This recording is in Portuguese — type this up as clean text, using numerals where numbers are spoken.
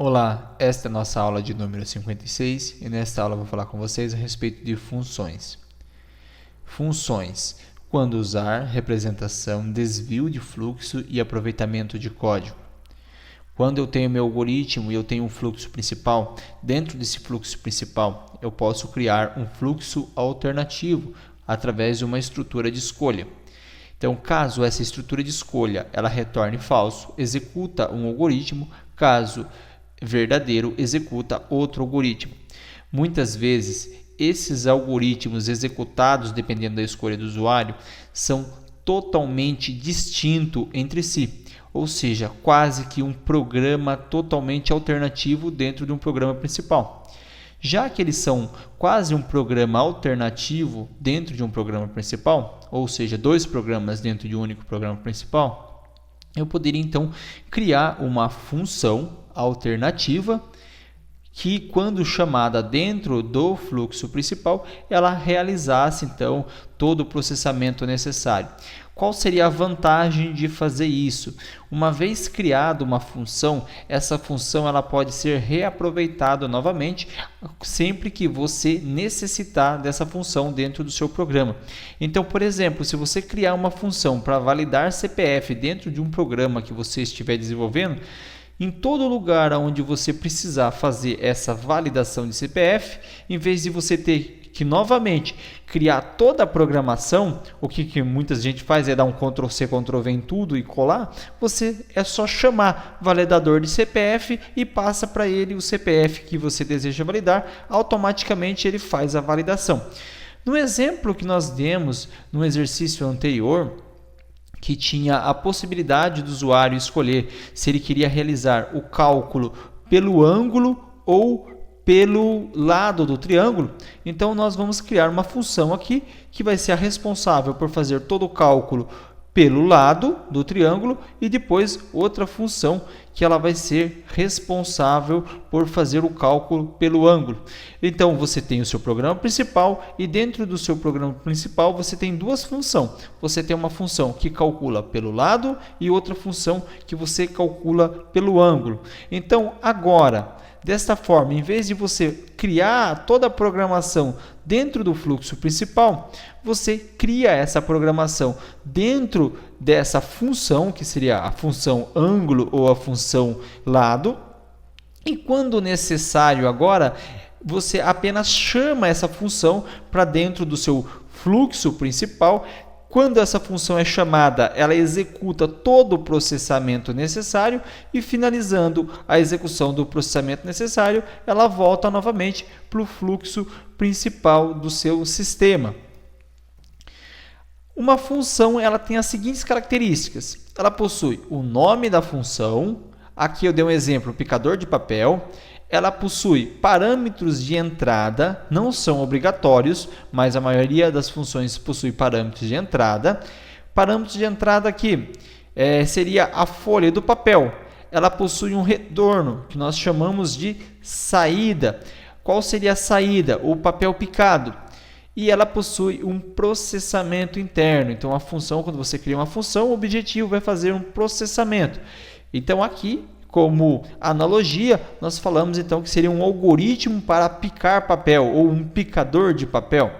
Olá, esta é a nossa aula de número 56 e nesta aula eu vou falar com vocês a respeito de funções. Funções. Quando usar, representação, desvio de fluxo e aproveitamento de código. Quando eu tenho meu algoritmo e eu tenho um fluxo principal, dentro desse fluxo principal eu posso criar um fluxo alternativo através de uma estrutura de escolha. Então, caso essa estrutura de escolha ela retorne falso, executa um algoritmo, caso verdadeiro, executa outro algoritmo. Muitas vezes, esses algoritmos executados, dependendo da escolha do usuário, são totalmente distintos entre si, ou seja, quase que um programa totalmente alternativo dentro de um programa principal. Já que eles são quase um programa alternativo dentro de um programa principal, ou seja, dois programas dentro de um único programa principal, eu poderia então criar uma função alternativa que, quando chamada dentro do fluxo principal, ela realizasse então todo o processamento necessário. Qual seria a vantagem de fazer isso? Uma vez criada uma função, essa função ela pode ser reaproveitada novamente sempre que você necessitar dessa função dentro do seu programa. Então, por exemplo, se você criar uma função para validar CPF dentro de um programa que você estiver desenvolvendo, em todo lugar onde você precisar fazer essa validação de CPF, em vez de você ter que novamente criar toda a programação, o que muita gente faz é dar um Ctrl+C, Ctrl+V em tudo e colar, você é só chamar validador de CPF e passa para ele o CPF que você deseja validar, automaticamente ele faz a validação. No exemplo que nós demos no exercício anterior, que tinha a possibilidade do usuário escolher se ele queria realizar o cálculo pelo ângulo ou pelo lado do triângulo, então nós vamos criar uma função aqui que vai ser a responsável por fazer todo o cálculo pelo lado do triângulo e depois outra função que ela vai ser responsável por fazer o cálculo pelo ângulo. Então você tem o seu programa principal e dentro do seu programa principal você tem duas funções. Você tem uma função que calcula pelo lado e outra função que você calcula pelo ângulo. Então agora, desta forma, em vez de você criar toda a programação dentro do fluxo principal, você cria essa programação dentro dessa função, que seria a função ângulo ou a função lado, e quando necessário agora, você apenas chama essa função para dentro do seu fluxo principal. Quando essa função é chamada, ela executa todo o processamento necessário e, finalizando a execução do processamento necessário, ela volta novamente para o fluxo principal do seu sistema. Uma função ela tem as seguintes características. Ela possui o nome da função, aqui eu dei um exemplo, picador de papel. Ela possui parâmetros de entrada, não são obrigatórios, mas a maioria das funções possui parâmetros de entrada. Parâmetros de entrada aqui seria a folha do papel. Ela possui um retorno, que nós chamamos de saída. Qual seria a saída? O papel picado. E ela possui um processamento interno. Então, a função, quando você cria uma função, o objetivo é fazer um processamento. Então, aqui, como analogia, nós falamos então que seria um algoritmo para picar papel ou um picador de papel.